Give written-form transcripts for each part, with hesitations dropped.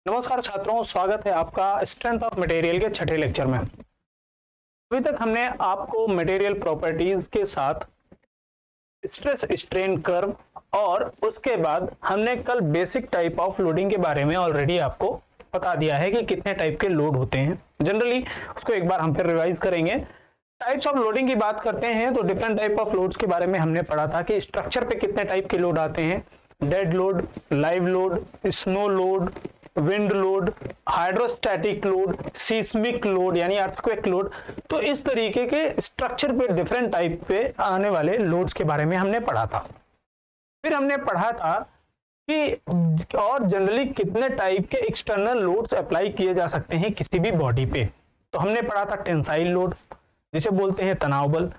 नमस्कार छात्रों, स्वागत है आपका स्ट्रेंथ ऑफ मटेरियल के छठे लेक्चर में। अभी तक हमने आपको मटेरियल प्रॉपर्टीज के साथ स्ट्रेस स्ट्रेन कर्व और उसके बाद हमने कल बेसिक टाइप ऑफ लोडिंग के बारे में ऑलरेडी आपको बता दिया है कि कितने टाइप के लोड होते हैं। जनरली उसको एक बार हम फिर रिवाइज करेंगे। टाइप्स ऑफ लोडिंग की बात करते हैं तो डिफरेंट टाइप ऑफ लोड्स के बारे में हमने पढ़ा था कि स्ट्रक्चर पे कितने टाइप के लोड आते हैं। Dead load, live load, snow load, wind load, hydrostatic load, seismic load यानी अर्थक्वेक लोड। तो इस तरीके के स्ट्रक्चर पे डिफरेंट टाइप पे आने वाले लोड्स के बारे में हमने पढ़ा था। फिर हमने पढ़ा था कि और जनरली कितने टाइप के एक्सटर्नल लोड्स अप्लाई किए जा सकते हैं किसी भी बॉडी पे। तो हमने पढ़ा था टेंसाइल लोड जिसे बोलते हैं तनाव बल,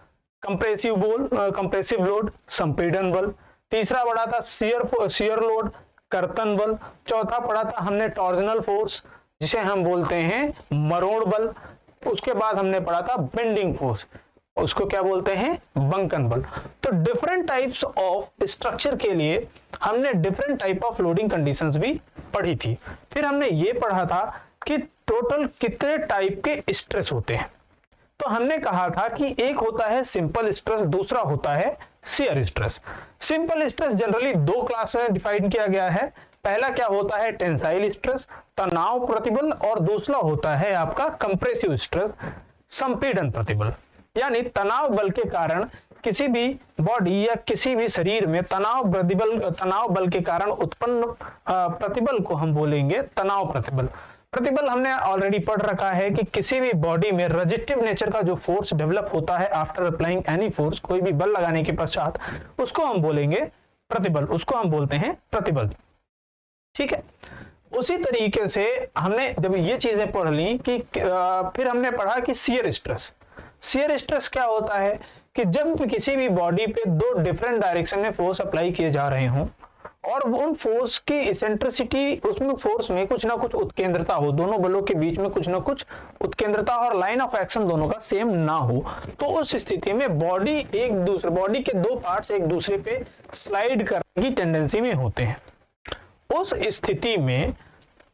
कंप्रेसिव लोड संपीड़न बल, तीसरा पढ़ा था शियर लोड कर्तन बल, चौथा पढ़ा था हमने टॉर्जनल फोर्स जिसे हम बोलते हैं मरोड़ बल, उसके बाद हमने पढ़ा था बेंडिंग फोर्स उसको क्या बोलते हैं बंकन बल। तो डिफरेंट टाइप्स ऑफ स्ट्रक्चर के लिए हमने different type of loading conditions भी पढ़ी थी। फिर हमने ये पढ़ा था कि टोटल कितने टाइप के स्ट्रेस होते हैं। तो हमने कहा था कि एक होता है सिंपल स्ट्रेस, दूसरा होता है shear stress. Simple stress generally दो क्लास में डिफाइन किया गया है। पहला क्या होता है टेंसाइल स्ट्रेस, तनाव प्रतिबल, और दूसरा होता है आपका कंप्रेसिव स्ट्रेस, संपीड़न प्रतिबल। यानी तनाव बल के कारण किसी भी बॉडी या किसी भी शरीर में तनाव बल के कारण उत्पन्न प्रतिबल को हम बोलेंगे तनाव प्रतिबल। प्रतिबल हमने ऑलरेडी पढ़ रखा है कि किसी भी बॉडी में रेजिस्टिव नेचर का जो फोर्स डेवलप होता है आफ्टर अप्लाइंग एनी फोर्स, कोई भी बल लगाने के पश्चात, उसको हम बोलेंगे प्रतिबल, उसको हम बोलते हैं प्रतिबल। ठीक है, उसी तरीके से हमने जब ये चीजें पढ़ ली कि फिर हमने पढ़ा कि शियर स्ट्रेस। शियर स्ट्रेस क्या होता है कि जब किसी भी बॉडी पे दो डिफरेंट डायरेक्शन में फोर्स अप्लाई किए जा रहे हों और उन फोर्स की इसेंट्रिसिटी, उसमें फोर्स में कुछ ना कुछ उत्केंद्रता हो, दोनों बलों के बीच में कुछ ना कुछ उत्केंद्रता और लाइन ऑफ एक्शन दोनों का सेम ना हो, तो उस स्थिति में बॉडी के दो पार्ट्स एक दूसरे पे स्लाइड करने की टेंडेंसी में होते हैं। उस स्थिति में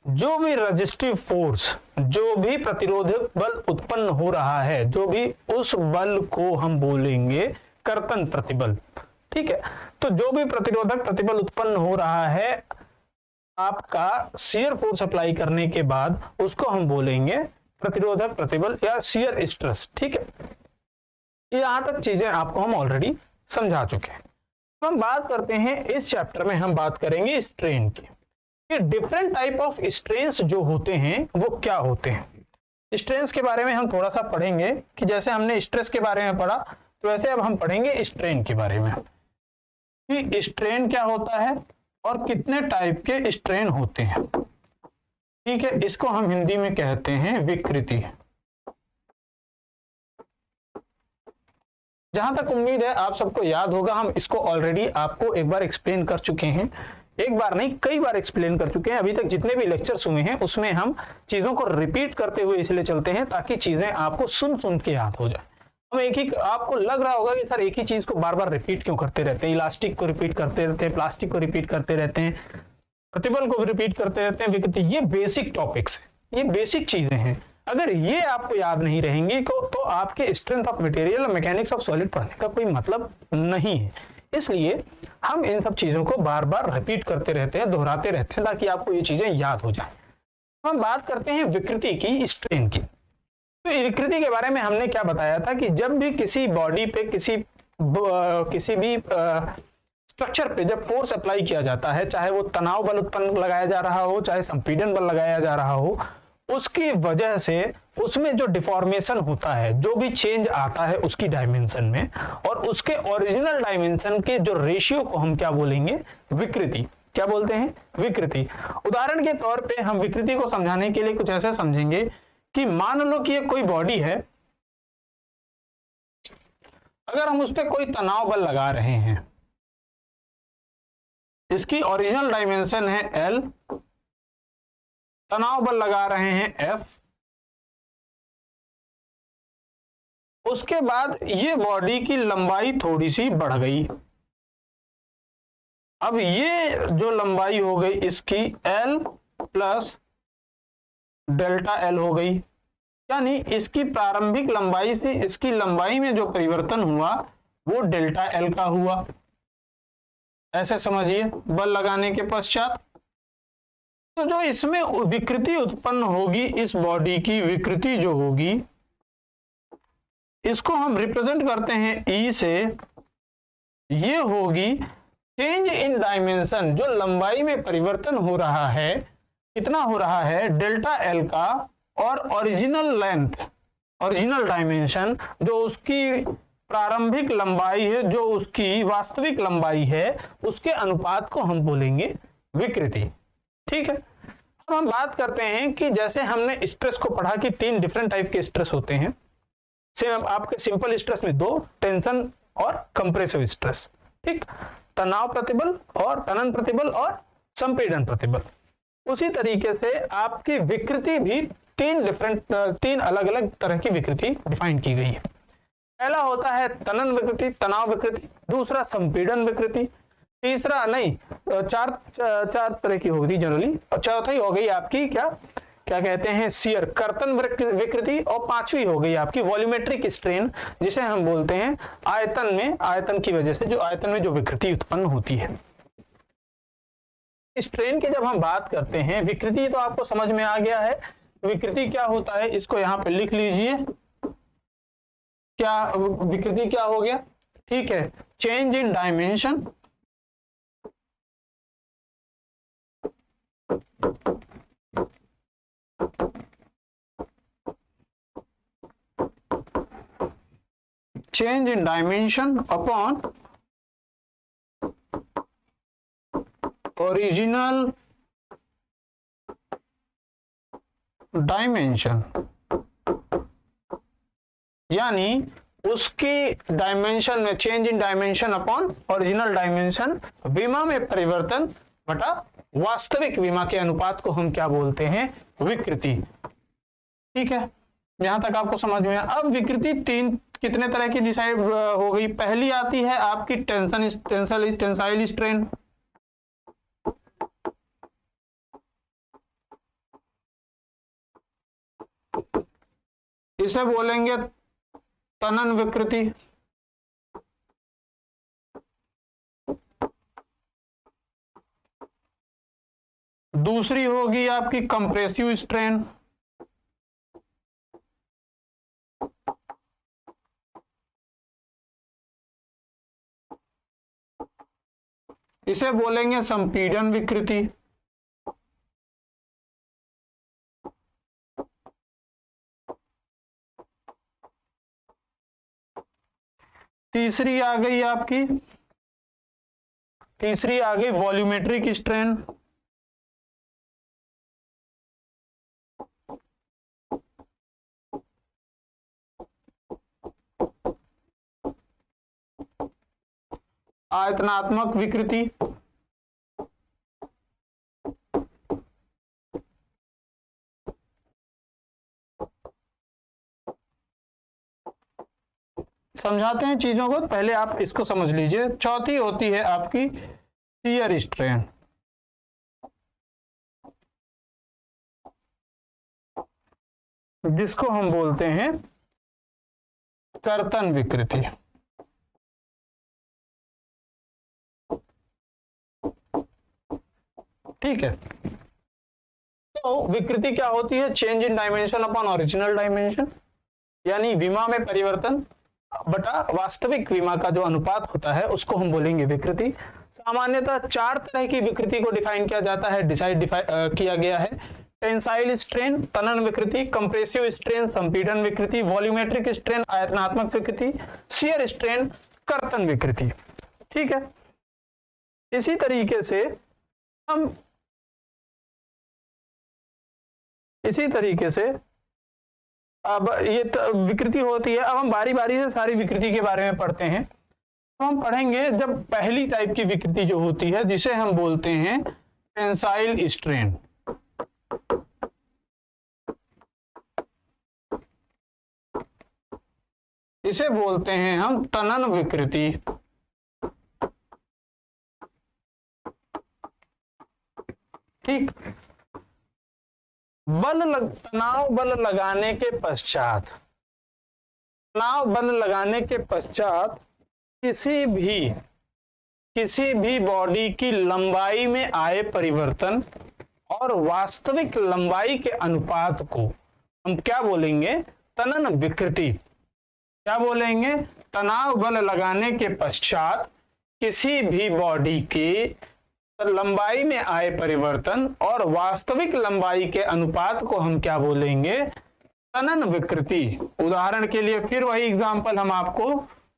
जो भी रेजिस्टिव फोर्स, जो भी प्रतिरोधक बल उत्पन्न हो रहा है, जो भी उस बल को हम बोलेंगे कर्तन प्रतिबल। ठीक है, तो जो भी प्रतिरोधक प्रतिबल उत्पन्न हो रहा है आपका शियर फोर्स अप्लाई करने के बाद, उसको हम बोलेंगे प्रतिरोधक प्रतिबल या शियर स्ट्रेस। ठीक है, यहां तक चीजें आपको हम ऑलरेडी समझा चुके हैं। हम बात करते हैं इस चैप्टर में हम बात करेंगे स्ट्रेन की। ये डिफरेंट टाइप ऑफ स्ट्रेन्स जो होते हैं वो क्या होते हैं। स्ट्रेन्स के बारे में हम थोड़ा सा पढ़ेंगे कि जैसे हमने स्ट्रेस के बारे में पढ़ा तो वैसे अब हम पढ़ेंगे स्ट्रेन के बारे में कि स्ट्रेन क्या होता है और कितने टाइप के स्ट्रेन होते हैं। ठीक है, इसको हम हिंदी में कहते हैं विकृति। जहां तक उम्मीद है आप सबको याद होगा, हम इसको ऑलरेडी आपको एक बार एक्सप्लेन कर चुके हैं, एक बार नहीं कई बार एक्सप्लेन कर चुके हैं। अभी तक जितने भी लेक्चर्स हुए हैं उसमें हम चीजों को रिपीट करते हुए इसलिए चलते हैं ताकि चीजें आपको सुन के याद हो जाए। हम एक ही, आपको लग रहा होगा कि सर एक ही चीज को बार बार रिपीट क्यों करते रहते हैं, इलास्टिक को रिपीट करते रहते हैं, प्लास्टिक को रिपीट करते रहते हैं, प्रतिबल को रिपीट करते रहते हैं, विकृति। ये बेसिक टॉपिक्स है, ये बेसिक चीजें हैं। अगर ये आपको याद नहीं रहेंगी तो आपके strength of material, mechanics of solid पढ़ने का कोई मतलब नहीं है। इसलिए हम इन सब चीजों को बार बार रिपीट करते रहते हैं, दोहराते रहते हैं ताकि आपको ये चीजें याद हो जाए। हम बात करते हैं विकृति की, स्ट्रेन की। तो विकृति के बारे में हमने क्या बताया था कि जब भी किसी बॉडी पे किसी भी स्ट्रक्चर पे जब फोर्स अप्लाई किया जाता है, चाहे वो तनाव बल उत्पन्न लगाया जा रहा हो, चाहे संपीड़न बल लगाया जा रहा हो, उसकी वजह से उसमें जो डिफॉर्मेशन होता है, जो भी चेंज आता है उसकी डायमेंशन में और उसके ओरिजिनल डायमेंशन के जो रेशियो को हम क्या बोलेंगे विकृति। क्या बोलते हैं विकृति। उदाहरण के तौर पे हम विकृति को समझाने के लिए कुछ ऐसा समझेंगे कि मान लो कि ये कोई बॉडी है, अगर हम उस पर कोई तनाव बल लगा रहे हैं, इसकी ओरिजिनल डायमेंशन है L, तनाव बल लगा रहे हैं F, उसके बाद ये बॉडी की लंबाई थोड़ी सी बढ़ गई। अब ये जो लंबाई हो गई इसकी L प्लस डेल्टा एल हो गई, यानी इसकी प्रारंभिक लंबाई से इसकी लंबाई में जो परिवर्तन हुआ वो डेल्टा एल का हुआ। ऐसे समझिए बल लगाने के पश्चात तो जो इसमें विकृति उत्पन्न होगी, इस बॉडी की विकृति जो होगी, इसको हम रिप्रेजेंट करते हैं ई से। ये होगी चेंज इन डायमेंशन, जो लंबाई में परिवर्तन हो रहा है, कितना हो रहा है, डेल्टा एल का, और ओरिजिनल लेंथ, ओरिजिनल डायमेंशन जो उसकी प्रारंभिक लंबाई है, जो उसकी वास्तविक लंबाई है, उसके अनुपात को हम बोलेंगे विकृति। ठीक है। अब हम बात करते हैं कि जैसे हमने स्ट्रेस को पढ़ा कि 3 डिफरेंट टाइप के स्ट्रेस होते हैं। आपके सिंपल स्ट्रेस में 2, टेंशन और कंप्रेसिव स्ट्रेस। ठीक, तनाव प्रतिबल और तनन प्रतिबल और संपीड़न प्रतिबल। उसी तरीके से आपकी विकृति भी 3 अलग अलग तरह की विकृति डिफाइन की गई है। पहला होता है तनन विकृति, तनाव विकृति, दूसरा संपीड़न विकृति, तीसरा नहीं, चार तरह की होगी जनरली, और चौथी हो गई आपकी क्या कहते हैं, शियर, कर्तन विकृति, और पांचवी हो गई आपकी वॉल्यूमेट्रिक स्ट्रेन, जिसे हम बोलते हैं आयतन की वजह से, जो आयतन में जो विकृति उत्पन्न होती है। स्ट्रेन की जब हम बात करते हैं, विकृति तो आपको समझ में आ गया है, विकृति क्या होता है इसको यहां पे लिख लीजिए। क्या विकृति क्या हो गया, ठीक है, change in dimension, change in dimension upon original dimension, यानी उसकी डायमेंशन में change in dimension upon original dimension, विमा में परिवर्तन बटा वास्तविक विमा के अनुपात को हम क्या बोलते हैं, विकृति। ठीक है, यहां तक आपको समझ में। अब विकृति कितने तरह की डिसाइड हो गई। पहली आती है आपकी टेंसाइल स्ट्रेन, इसे बोलेंगे तनन विकृति। दूसरी होगी आपकी कंप्रेसिव स्ट्रेन, इसे बोलेंगे संपीड़न विकृति। तीसरी आ गई वॉल्यूमेट्रिक स्ट्रेन, आयतनात्मक विकृति, समझाते हैं चीजों को, पहले आप इसको समझ लीजिए। चौथी होती है आपकी शियर स्ट्रेन, जिसको हम बोलते हैं कर्तन विकृति। ठीक है, तो विकृति क्या होती है, change in dimension upon original dimension, यानी विमा में परिवर्तन बटा वास्तविक विमा का जो अनुपात होता है उसको हम बोलेंगे विकृति। सामान्यतः 4 तरह की विकृति को डिफाइन किया जाता है, किया गया है। टेंसाइल स्ट्रेन, तनन विकृति, कंप्रेसिव स्ट्रेन, संपीड़न विकृति, वॉल्यूमेट्रिक स्ट्रेन, आयतनात्मक विकृति, शियर स्ट्रेन, कर्तन विकृति। ठीक है, इसी तरीके से अब ये विकृति होती है। अब हम बारी बारी से सारी विकृति के बारे में पढ़ते हैं। तो हम पढ़ेंगे जब पहली टाइप की विकृति जो होती है, जिसे हम बोलते हैं टेंसाइल स्ट्रेन। इसे बोलते हैं हम तनन विकृति। ठीक, तनाव बल लगाने के पश्चात, तनाव बल लगाने के पश्चात किसी भी बॉडी की लंबाई में आए परिवर्तन और वास्तविक लंबाई के अनुपात को हम क्या बोलेंगे? तनन विकृति। क्या बोलेंगे? तनाव बल लगाने के पश्चात किसी भी बॉडी की लंबाई में आए परिवर्तन और वास्तविक लंबाई के अनुपात को हम क्या बोलेंगे? तनन विकृति। उदाहरण के लिए फिर वही एग्जांपल हम आपको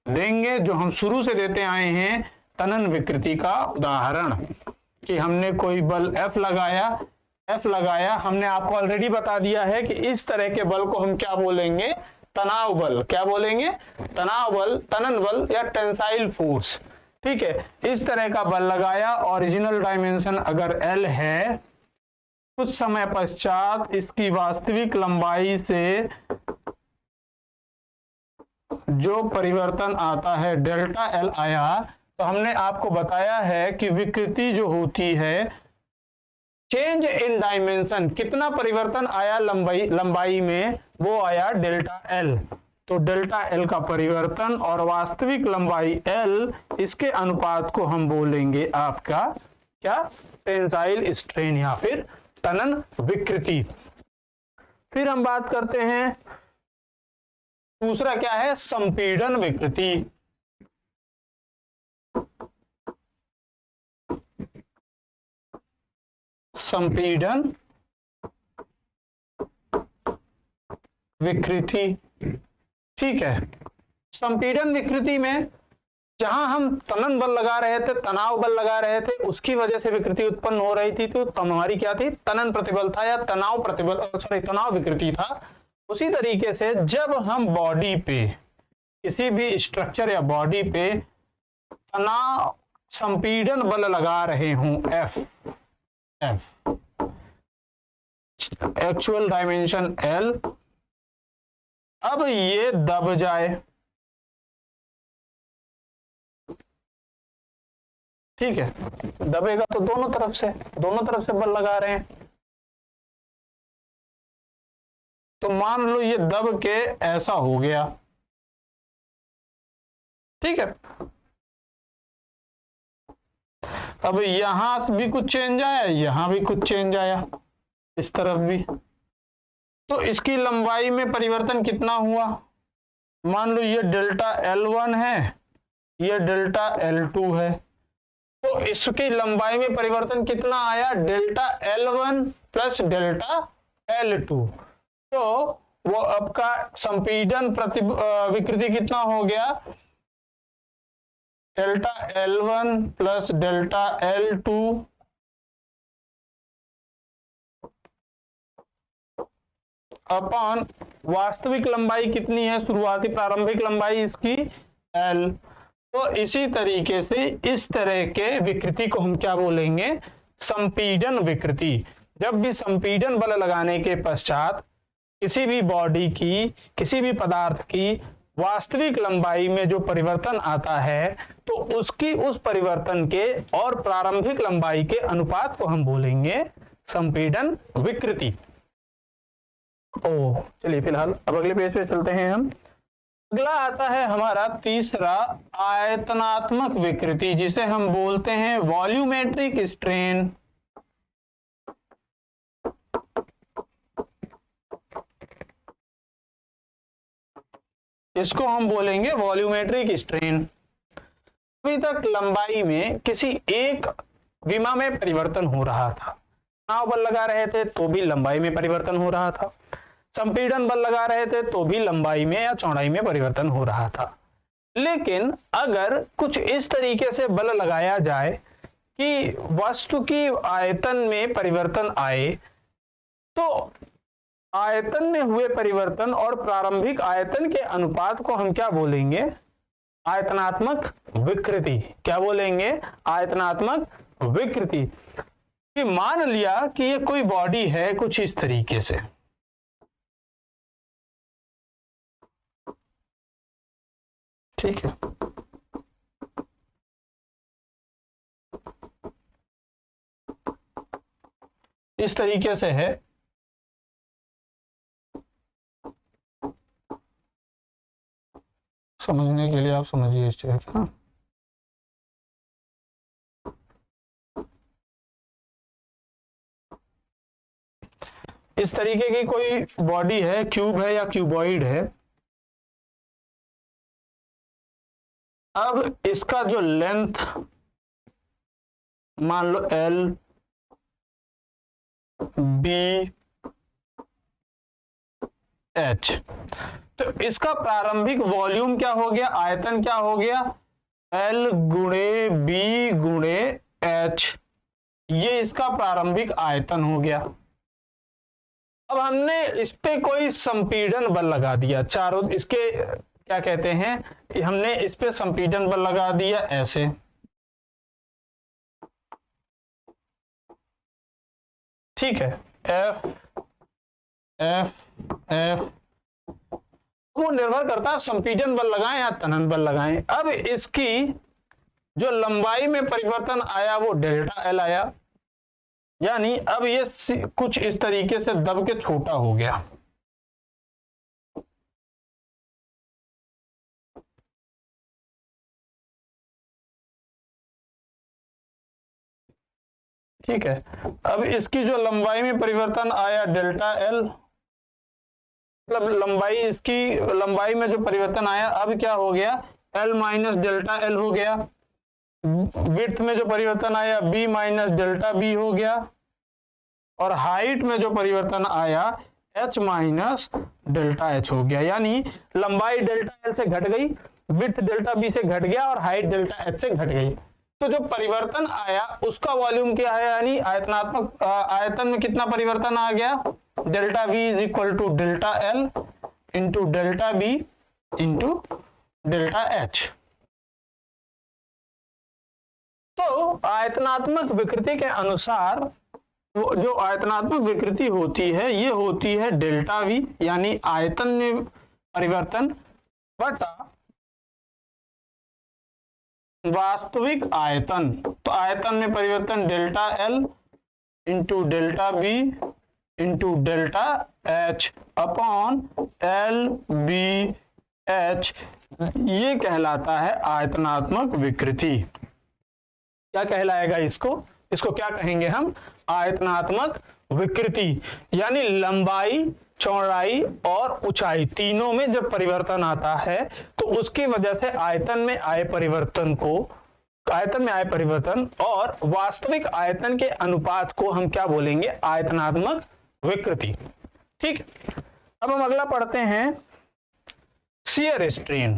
देंगे जो हम शुरू से देते आए हैं। तनन विकृति का उदाहरण कि हमने कोई बल F लगाया, हमने आपको ऑलरेडी बता दिया है कि इस तरह के बल को हम क्या बोलेंगे? तनाव बल। क्या बोलेंगे? तनाव बल, तनन बल या टेंसाइल फोर्स। ठीक है, इस तरह का बल लगाया, ओरिजिनल डायमेंशन अगर L है, कुछ समय पश्चात इसकी वास्तविक लंबाई से जो परिवर्तन आता है डेल्टा L आया, तो हमने आपको बताया है कि विकृति जो होती है, चेंज इन डायमेंशन, कितना परिवर्तन आया लंबाई में, वो आया डेल्टा L। तो डेल्टा L का परिवर्तन और वास्तविक लंबाई L, इसके अनुपात को हम बोलेंगे आपका क्या? टेंसाइल स्ट्रेन या फिर तनन विकृति। फिर हम बात करते हैं दूसरा क्या है? संपीड़न विकृति। संपीड़न विकृति। ठीक है, संपीड़न विकृति में जहां हम तनन बल लगा रहे थे, तनाव बल लगा रहे थे, उसकी वजह से विकृति उत्पन्न हो रही थी, तो हमारी क्या थी? तनन प्रतिबल था या तनाव प्रतिबल, सॉरी तनाव विकृति था। उसी तरीके से जब हम बॉडी पे, किसी भी स्ट्रक्चर या बॉडी पे तनाव संपीड़न बल लगा रहे हूं F, एक्चुअल डायमेंशन L, अब ये दब जाए, ठीक है, दबेगा तो दोनों तरफ से बल लगा रहे हैं, तो मान लो ये दब के ऐसा हो गया। ठीक है, अब यहां भी कुछ चेंज आया, यहां भी कुछ चेंज आया, इस तरफ भी, तो इसकी लंबाई में परिवर्तन कितना हुआ? मान लो ये डेल्टा L1 है, ये डेल्टा L2 है, तो इसकी लंबाई में परिवर्तन कितना आया? Delta L1 plus delta L2। तो वो आपका संपीड़न विकृति कितना हो गया? Delta L1 plus delta L2 upon वास्तविक लंबाई कितनी है? शुरुआती प्रारंभिक लंबाई इसकी L। तो इसी तरीके से इस तरह के विकृति को हम क्या बोलेंगे? संपीड़न विकृति। जब भी संपीड़न बल लगाने के पश्चात किसी भी बॉडी की, किसी भी पदार्थ की वास्तविक लंबाई में जो परिवर्तन आता है, तो उसकी उस परिवर्तन के और प्रारंभिक लंबाई के अनुपात को हम बोलेंगे संपीड़न विकृति। चलिए फिलहाल अब अगले पेज पे चलते हैं हम। अगला आता है हमारा तीसरा, आयतनात्मक विकृति, जिसे हम बोलते हैं वॉल्यूमेट्रिक स्ट्रेन। इसको हम बोलेंगे वॉल्यूमेट्रिक स्ट्रेन। अभी तक लंबाई में किसी एक विमा में परिवर्तन हो रहा था, तनाव बल लगा रहे थे तो भी लंबाई में परिवर्तन हो रहा था, संपीड़न बल लगा रहे थे तो भी लंबाई में या चौड़ाई में परिवर्तन हो रहा था। लेकिन अगर कुछ इस तरीके से बल लगाया जाए कि वस्तु की आयतन में परिवर्तन आए, तो आयतन में हुए परिवर्तन और प्रारंभिक आयतन के अनुपात को हम क्या बोलेंगे? आयतनात्मक विकृति। क्या बोलेंगे? आयतनात्मक विकृति। कि मान लिया कि ये कोई बॉडी है कुछ इस तरीके से, ठीक है, इस तरीके से है, समझने के लिए आप समझिए इस चीज को। इस तरीके की कोई बॉडी है, क्यूब है या क्यूबॉइड है। अब इसका जो लेंथ मान लो एल बी एच, तो इसका प्रारंभिक वॉल्यूम क्या हो गया, आयतन क्या हो गया, एल गुणे बी गुणे एच, ये इसका प्रारंभिक आयतन हो गया। अब हमने इस पे कोई संपीड़न बल लगा दिया, चारों इसके क्या कहते हैं, हमने इस पे संपीड़न बल लगा दिया ऐसे, ठीक है, एफ एफ एफ, वो निर्भर करता है संपीड़न बल लगाएं या तनन बल लगाएं। अब इसकी जो लंबाई में परिवर्तन आया वो डेल्टा एल आया, यानी अब ये कुछ इस तरीके से दब के छोटा हो गया। ठीक है, अब इसकी जो लंबाई में परिवर्तन आया डेल्टा एल, मतलब लंबाई, इसकी लंबाई में जो परिवर्तन आया, अब क्या हो गया, एल माइनस डेल्टा एल हो गया। विड्थ में जो परिवर्तन आया बी माइनस डेल्टा बी हो गया, और हाइट में जो परिवर्तन आया एच माइनस डेल्टा एच हो गया। यानी लंबाई डेल्टा एल से घट गई, विड्थ डेल्टा बी से घट गया और हाइट डेल्टा एच से घट गई। तो जो परिवर्तन आया उसका वॉल्यूम क्या है, यानी आयतनात्मक आयतन में कितना परिवर्तन आ गया, delta V is equal to delta L into delta B into delta H. तो आयतनात्मक विकृति के अनुसार जो आयतनात्मक विकृति होती है ये होती है डेल्टा वी, यानी आयतन में परिवर्तन बटा वास्तविक आयतन। तो आयतन में परिवर्तन delta L into delta B into delta H upon L B H, ये कहलाता है आयतनात्मक विकृति। क्या कहलाएगा इसको, इसको क्या कहेंगे हम, आयतनात्मक विकृति। यानी लंबाई, चौड़ाई और ऊंचाई तीनों में जब परिवर्तन आता है तो उसकी वजह से आयतन में आए परिवर्तन को, आयतन में आए परिवर्तन और वास्तविक आयतन के अनुपात को हम क्या बोलेंगे, आयतनात्मक विकृति। ठीक, अब हम अगला पढ़ते हैं शियर स्ट्रेन,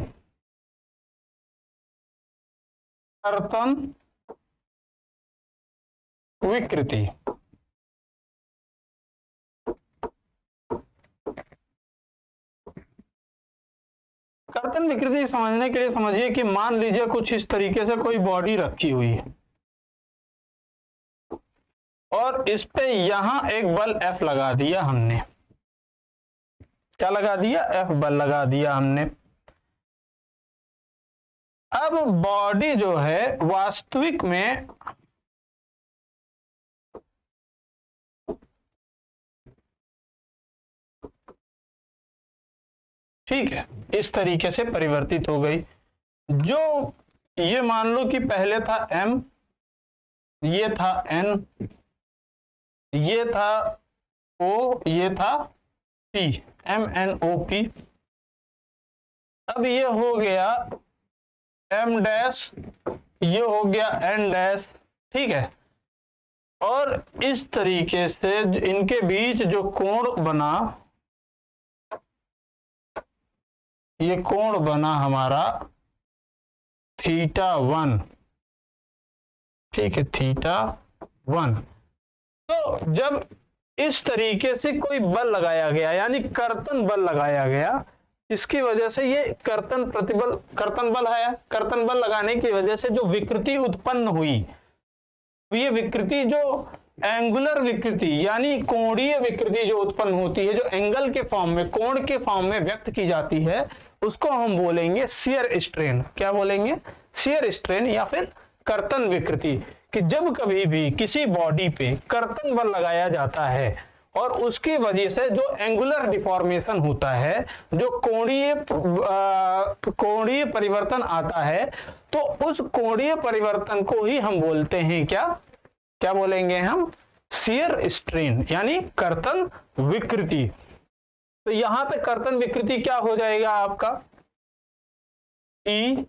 कर्तन विकृति। कर्तन विकृति समझने के लिए समझिए कि मान लीजिए कुछ इस तरीके से कोई बॉडी रखी हुई है और इस पे यहां एक बल F लगा दिया हमने। क्या लगा दिया, F बल लगा दिया हमने। अब बॉडी जो है वास्तविक में ठीक है इस तरीके से परिवर्तित हो गई। जो ये मान लो कि पहले था M, ये था N, ये था O, ये था P, MNOP। अब ये हो गया M डैश, ये हो गया N डैश, ठीक है। और इस तरीके से इनके बीच जो कोण बना, ये कोण बना हमारा θ1, ठीक है, θ1। तो जब इस तरीके से कोई बल लगाया गया यानी कर्तन बल लगाया गया, इसकी वजह से ये कर्तन प्रतिबल, कर्तन बल है, कर्तन बल लगाने की वजह से जो विकृति उत्पन्न हुई, ये विकृति जो एंगुलर विकृति यानी कोणीय विकृति जो उत्पन्न होती है, जो एंगल के फॉर्म में, कोण के फॉर्म में व्यक्त की जाती है, उसको हम बोलेंगे शियर स्ट्रेन। क्या बोलेंगे, शियर स्ट्रेन या फिर कर्तन विकृति। कि जब कभी भी किसी बॉडी पे कर्तन बल लगाया जाता है और उसकी वजह से जो एंगुलर डिफॉर्मेशन होता है, जो कोणीय परिवर्तन आता है, तो उस कोणीय परिवर्तन को ही हम बोलते हैं क्या बोलेंगे हम? शियर स्ट्रेन, यानी कर्तन विकृति। तो यहां पे कर्तन विकृति क्या हो जाएगा आपका? ई।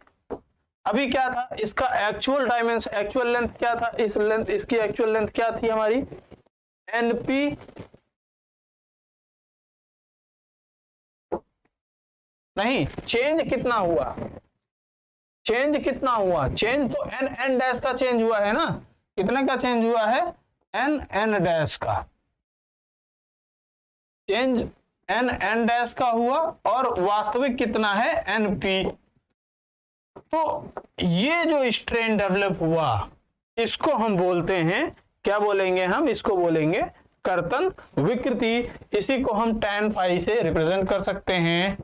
अभी क्या था इसका एक्चुअल डायमेंशन, एक्चुअल लेंथ क्या था? इस लेंथ, इसकी एक्चुअल लेंथ क्या थी हमारी? एनपी नहीं, चेंज कितना हुआ? चेंज कितना हुआ? चेंज तो एन एन डैश का चेंज हुआ है ना। कितने का चेंज हुआ है? एन एन डैश का चेंज, एन एन डैश का हुआ, और वास्तविक कितना है? एनपी। तो ये जो स्ट्रेन डेवलप हुआ, इसको हम बोलते हैं, क्या बोलेंगे हम? इसको बोलेंगे कर्तन विकृति। इसी को हम tan फाई से रिप्रेजेंट कर सकते हैं,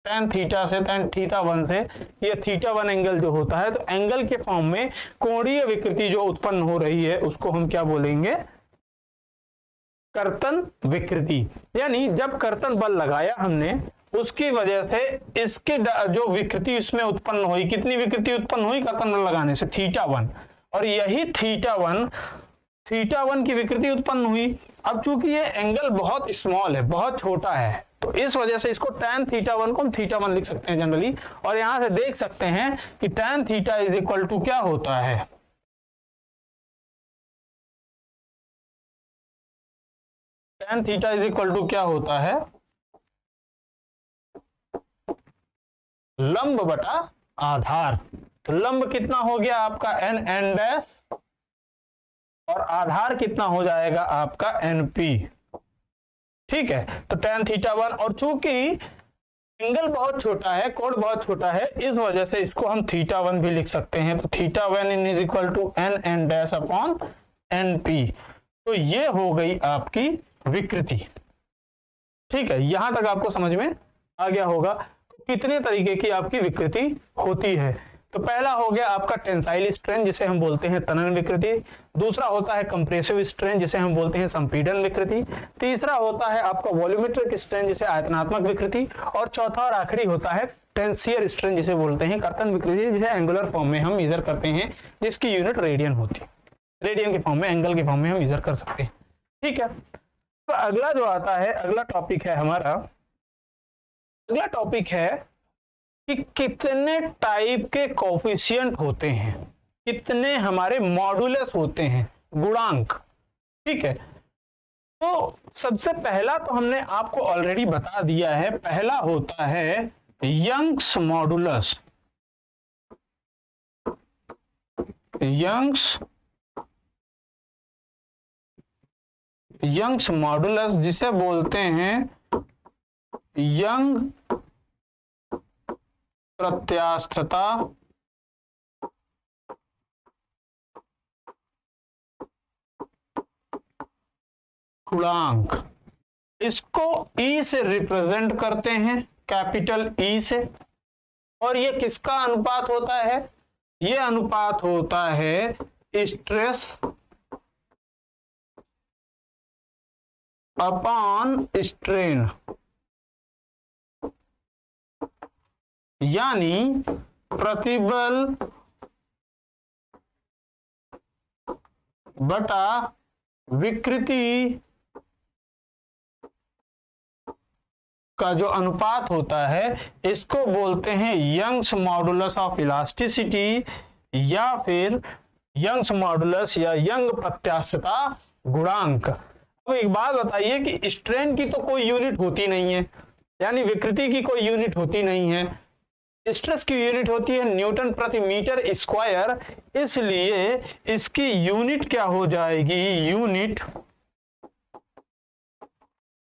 tan थीटा से, tan थीटा 1 से। ये थीटा 1 एंगल जो होता है, तो एंगल के फॉर्म में कोणीय विकृति जो उत्पन्न हो रही है, उसको हम क्या बोलेंगे? कर्तन विकृति। यानी जब कर्तन बल लगाया हमने, उसकी वजह से इसकी जो विकृति इसमें उत्पन्न हुई, कितनी विकृति उत्पन्न हुई कर्तन बल लगाने से? थीटा 1। और यही थीटा 1 की विकृति उत्पन्न हुई। अब चूंकि ये एंगल बहुत स्मॉल है, बहुत छोटा है, तो इस वजह से इसको tan थीटा 1 को हम थीटा 1 लिख सकते हैं जनरली। और यहां से देख सकते हैं कि tan theta is equal to क्या होता है? tan theta is equal to क्या होता है? लंब बटा आधार। तो लंब कितना हो गया आपका? एन एन डैश, और आधार कितना हो जाएगा आपका? एनपी। ठीक है, तो tan थीटा 1, और चूंकि एंगल बहुत छोटा है, कोण बहुत छोटा है, इस वजह से इसको हम थीटा 1 भी लिख सकते हैं। तो theta 1 is equal to N N dash upon NP. तो ये हो गई आपकी विकृति। ठीक है, यहां तक आपको समझ में आ गया होगा कितने तरीके की आपकी विकृति होती है। तो पहला हो गया आपका टेंसाइल स्ट्रेन, जिसे हम बोलते हैं तनन विकृति। दूसरा होता है कंप्रेसिव स्ट्रेन, जिसे हम बोलते हैं संपीड़न विकृति। तीसरा होता है आपका वॉल्यूमेट्रिक स्ट्रेन, जिसे आयतनात्मक विकृति। और चौथा और आखिरी होता है टेंसियर स्ट्रेन, जिसे बोलते हैं कर्तन विकृति, जिसे एंगुलर फॉर्म में हम मेजर करते हैं, जिसकी यूनिट रेडियन होती है। रेडियन के फॉर्म में, एंगल के फॉर्म में हम मेजर कर सकते हैं। ठीक है, तो अगला जो आता है, अगला टॉपिक है हमारा, अगला टॉपिक है कि कितने टाइप के कोफिशिएंट होते हैं, कितने हमारे मॉडुलस होते हैं, गुणांक। ठीक है, तो सबसे पहला तो हमने आपको ऑलरेडी बता दिया है, पहला होता है यंग्स मॉडुलस। यंग्स मॉडुलस, जिसे बोलते हैं यंग प्रत्यास्थता गुणांक। इसको ई से रिप्रेजेंट करते हैं, कैपिटल ई से। और ये किसका अनुपात होता है? ये अनुपात होता है स्ट्रेस अपॉन स्ट्रेन, यानी प्रतिबल बटा विकृति का जो अनुपात होता है, इसको बोलते हैं यंग्स मॉडुलस ऑफ इलास्टिसिटी, या फिर यंग्स मॉडुलस या यंग प्रत्यास्थता गुणांक। अब एक बात बताइए कि स्ट्रेन की तो कोई यूनिट होती नहीं है, यानी विकृति की कोई यूनिट होती नहीं है, स्ट्रेस की यूनिट होती है न्यूटन प्रति मीटर स्क्वायर, इसलिए इसकी यूनिट क्या हो जाएगी? यूनिट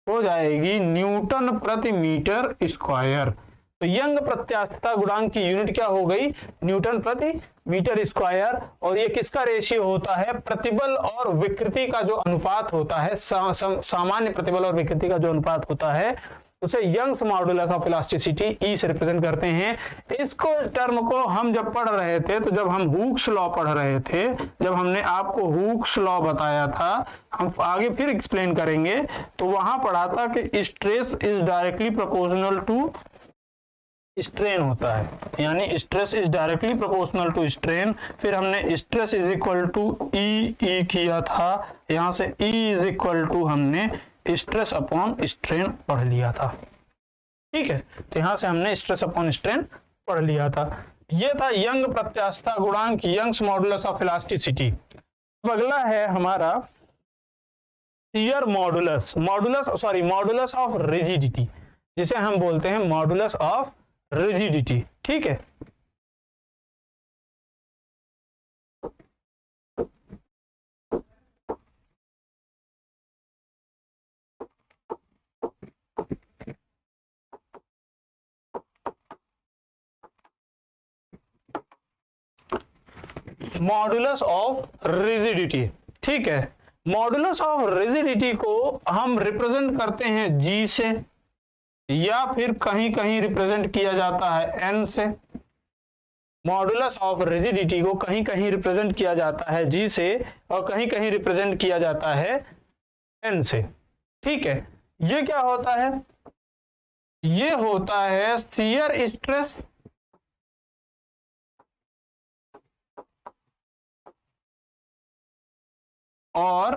हो जाएगी न्यूटन प्रति मीटर स्क्वायर। तो यंग प्रत्यास्थता गुणांक की यूनिट क्या हो गई? न्यूटन प्रति मीटर स्क्वायर। और ये किसका रेशियो होता है? प्रतिबल और विकृति का जो अनुपात होता है, सामान्य प्रतिबल और विकृति का जो अनुपात होता है, उसे यंग्स मॉडुलस ऑफ इलास्टिसिटी ई से रिप्रेजेंट करते हैं। इसको टर्म को हम जब पढ़ रहे थे, तो जब हम हुक्स लॉ पढ़ रहे थे, जब हमने आपको हुक्स लॉ बताया था, हम आगे फिर एक्सप्लेन करेंगे, तो वहां पढ़ा था कि stress is directly proportional to strain होता है, यानी stress is directly proportional to strain. फिर हमने stress is equal to E किया था, यहां से ई इज इक्वल टू हमने स्ट्रेस अपॉन स्ट्रेन पढ़ लिया था। ठीक है, तो यहां से हमने स्ट्रेस अपॉन स्ट्रेन पढ़ लिया था। ये था यंग प्रत्यास्थता गुणांक, यंग्स मॉडुलस ऑफ इलास्टिसिटी। अब अगला है हमारा shear modulus, modulus of rigidity, जिसे हम बोलते हैं मॉडुलस ऑफ रिजिडिटी। ठीक है, मॉडुलस ऑफ रिजिडिटी। ठीक है, मॉडुलस ऑफ रिजिडिटी को हम रिप्रेजेंट करते हैं जी से, या फिर कहीं कहीं रिप्रेजेंट किया जाता है एन से। मॉडुलस ऑफ रिजिडिटी को कहीं कहीं रिप्रेजेंट किया जाता है जी से, और कहीं कहीं रिप्रेजेंट किया जाता है एन से। ठीक है, ये क्या होता है? ये होता है शियर स्ट्रेस और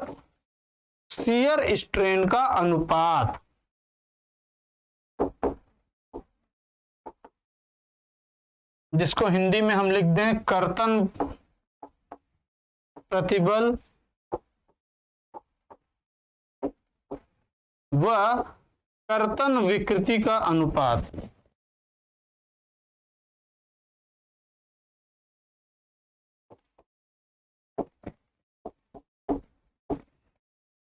शियर स्ट्रेन का अनुपात। जिसको हिंदी में हम लिख दें कर्तन प्रतिबल व कर्तन विकृति का अनुपात।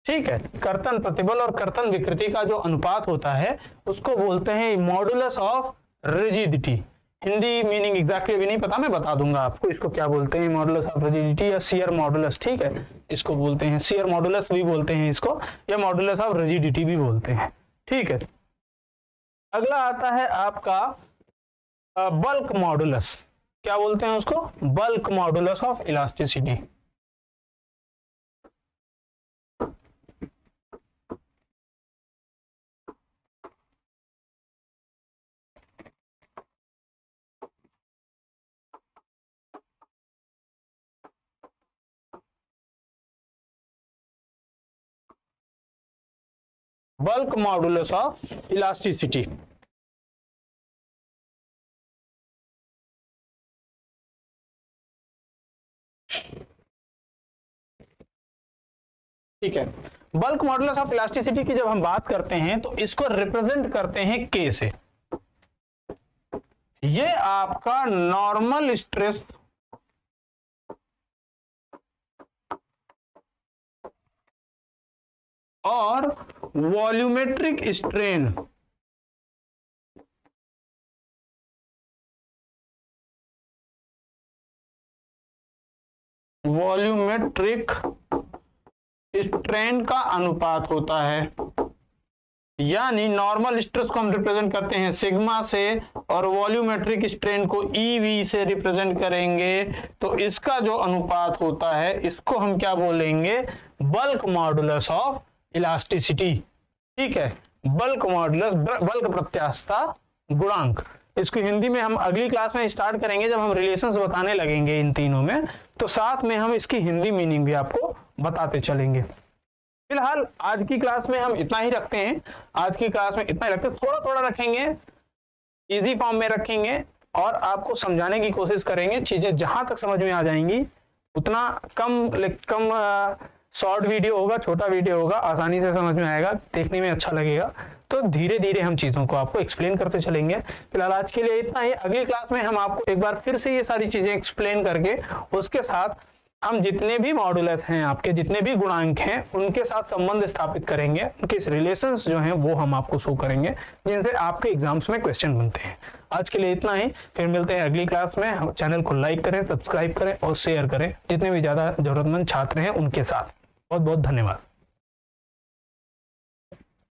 ठीक है, कर्तन प्रतिबल और कर्तन विकृति का जो अनुपात होता है उसको बोलते हैं modulus of rigidity. Hindi meaning exactly भी नहीं पता, मैं बता दूंगा आपको इसको क्या बोलते हैं, मॉडुलस ऑफ रिजिडिटी या शियर मॉडुलस। ठीक है, इसको बोलते हैं शियर मॉडुलस भी बोलते हैं इसको, या मॉडुलस ऑफ रिजिडिटी भी बोलते हैं। ठीक है, अगला आता है आपका बल्क मॉडुलस। क्या बोलते हैं उसको? Bulk modulus of elasticity. Bulk modulus of elasticity. ठीक है, बल्क मॉडुलस ऑफ इलास्टिसिटी की जब हम बात करते हैं तो इसको रिप्रेजेंट करते हैं के से। ये आपका नॉर्मल स्ट्रेस और वॉल्यूमेट्रिक स्ट्रेन का अनुपात होता है। यानी नॉर्मल स्ट्रेस को हम रिप्रेजेंट करते हैं सिग्मा से और वॉल्यूमेट्रिक स्ट्रेन को ईवी से रिप्रेजेंट करेंगे, तो इसका जो अनुपात होता है इसको हम क्या बोलेंगे? Bulk modulus of elasticity. ठीक है, बल्क मॉडुलस, बल्क प्रत्यास्थता गुणांक। इसको हिंदी में हम अगली क्लास में स्टार्ट करेंगे, जब हम रिलेशंस बताने लगेंगे इन तीनों में, तो साथ में हम इसकी हिंदी मीनिंग भी आपको बताते चलेंगे। फिलहाल आज की क्लास में हम इतना ही रखते हैं, थोड़ा थोड़ा रखेंगे, इजी फॉर्म में रखेंगे और आपको समझाने की कोशिश करेंगे। चीजें जहां तक समझ में आ जाएंगी उतना कम शॉर्ट वीडियो होगा, छोटा वीडियो होगा, आसानी से समझ में आएगा, देखने में अच्छा लगेगा। तो धीरे धीरे हम चीजों को आपको एक्सप्लेन करते चलेंगे। फिलहाल आज के लिए इतना ही। अगली क्लास में हम आपको एक बार फिर से ये सारी चीजें एक्सप्लेन करके उसके साथ हम जितने भी मॉडुलस हैं, आपके जितने भी गुणांक हैं, उनके साथ संबंध स्थापित करेंगे, उनके रिलेशंस जो हैं वो हम आपको शो करेंगे, जिनसे आपके एग्जाम्स में क्वेश्चन बनते हैं। आज के लिए इतना ही, फिर मिलते हैं अगली क्लास में। चैनल को लाइक करें, सब्सक्राइब करें और शेयर करें जितने भी ज्यादा जरूरतमंद छात्र हैं उनके साथ। बहुत बहुत धन्यवाद।